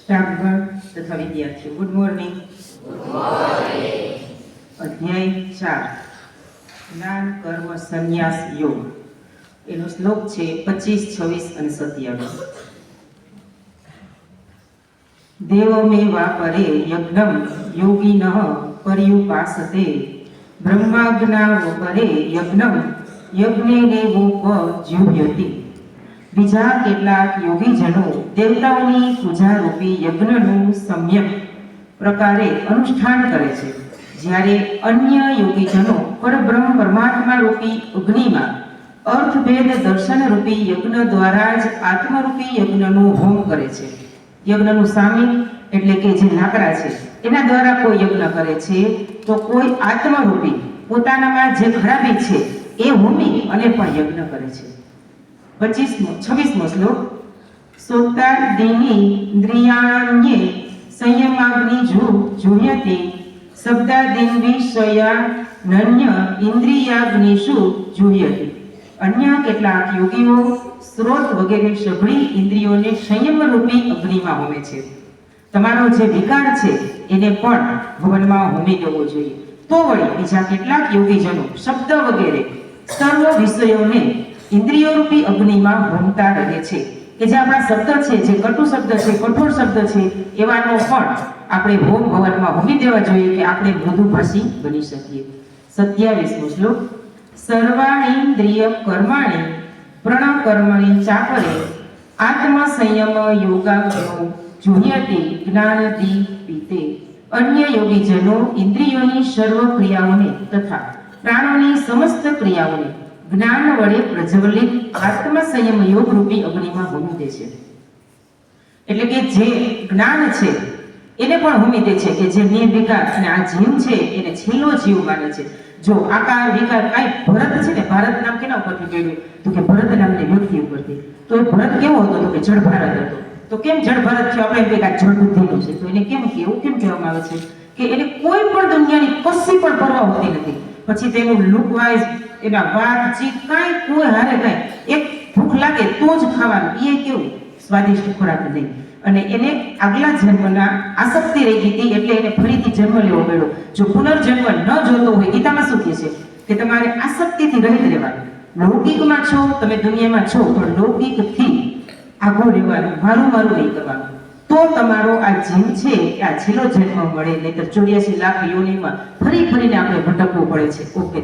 સ્ટાફગણ તથા વિદ્યાર્થીઓ, good morning. અધ્યાય 4 જ્ઞાન કર્મ સંન્યાસ યોગ. એનો શ્લોક છે 25, 26 અને 27. દેવમેવા પરે યજ્ઞમ યોગિનઃ પર્યુપાસતે બ્રહ્માજ્ઞાવ પરે યજ્ઞમ યજ્ઞેનેવોપજુહ્યતિ. બીજા કેટલાક યોગીજનો દેવતાઓની પૂજારૂપી યજ્ઞનું સમ્યક પ્રકારે અનુષ્ઠાન કરે છે, જ્યારે અન્ય યોગીજનો પરબ્રહ્મ પરમાત્મા રૂપી અગ્નિમાં અર્થભેદ દર્શન રૂપી યજ્ઞ દ્વારા જ આત્મરૂપી યજ્ઞનો હોમ કરે છે. યજ્ઞનું સામિલ એટલે કે જે લાકડા છે એના દ્વારા કોઈ યજ્ઞ કરે છે, તો કોઈ આત્મરૂપી પોતાનામાં જે ખરાબી છે એ હોમી અને પણ યજ્ઞ કરે છે. 26મો શ્લોક. સોત્તાદીની ઇન્દ્રિયાણ્યે સંયમાગ્નિ જુહ્યતે શબ્દાદીન વિષયાનન્ય ઇન્દ્રિયાગ્નિષુ જુહ્યતે. અન્ય કેટલાક યોગીઓ સ્રોત વગેરે સઘળી ઇન્દ્રિયોને સંયમ રૂપી અગ્નિમાં હોમે છે. તમારો જે વિકાર છે એને પણ ભવનમાં હોમી દેવો જોઈએ. તો વળી બીજા કેટલાક યોગીજનો શબ્દ વગેરે સર્વ વિષયોને ઇન્દ્રિયો રૂપી અગ્નિમાં હોમતા રહે છે, કે જે આપણા શબ્દ છે, જે કટુ શબ્દ છે, કઠોર શબ્દ છે, એવાનો પણ આપણે હોમ ભવનમાં હોમી દેવા જોઈએ કે આપણે મૃદુભાષી બની શકીએ. 27મો શ્લોક. સર્વાણીન્દ્રિય કર્માણિ પ્રણકર્મણિ ચાપરે આત્મ સંયમ યોગાગ્નો જુહ્યતે જ્ઞાનદીપિતે. અન્ય યોગીજનો ઇન્દ્રિયોની સર્વ ક્રિયાઓને તથા પ્રાણોની સમસ્ત ક્રિયાઓને જ્ઞાન વડે પ્રજ્વલિત આત્મ સંયમ યોગ રૂપી અગ્નિમાં હોમી દે છે. એટલે કે જે જ્ઞાન છે એને પણ હોમી દે છે, કે જે નિર્વિકાર અને આ જીવ છે એને છેલ્લો જીવ માને છે. જો આકાર વિકાર કાંઈ ભરત છે ને, ભારત નામ કેના ઉપરથી પડ્યું? તો કે ભરત નામની વ્યક્તિ ઉપરથી. તો એ ભરત કેવો હતો? તો કે જળ ભારત હતો. તો કેમ જળ ભારત થયો? આપણે એમ કે આ જળ બુદ્ધિનું છે, તો એને કેમ કેવું કેમ કહેવામાં આવે છે કે એને કોઈ પણ દુનિયાની કશી પણ પરવા હોતી નથી. પછી તેનું લુક વાઇઝ એના વાતચીત કાંઈ કોઈ હારે કાંઈ એક ભૂખ લાગે તો જ ખાવાનું, એ કેવું સ્વાદિષ્ટ ખોરાક નહીં. અને એને આગલા જન્મના આસક્તિ રહી ગઈ હતી, એટલે એને ફરીથી જન્મ લેવો પડ્યો. જો પુનર્જન્મ ન જોતો હોય, ગીતામાં શું કહે છે કે તમારે આસક્તિથી રહિત રહેવાનું. લૌકિકમાં છો તમે, દુનિયામાં છો, પણ લૌકિકથી આગળ રહેવાનું, મારું નહીં કરવાનું. તો તમારો આ જીવ છે આ છેલ્લો જન્મ મળે, નહીતર 84 લાખ યોનિમાં ફરીને આપણે ભટકવું પડે છે. ઓકે.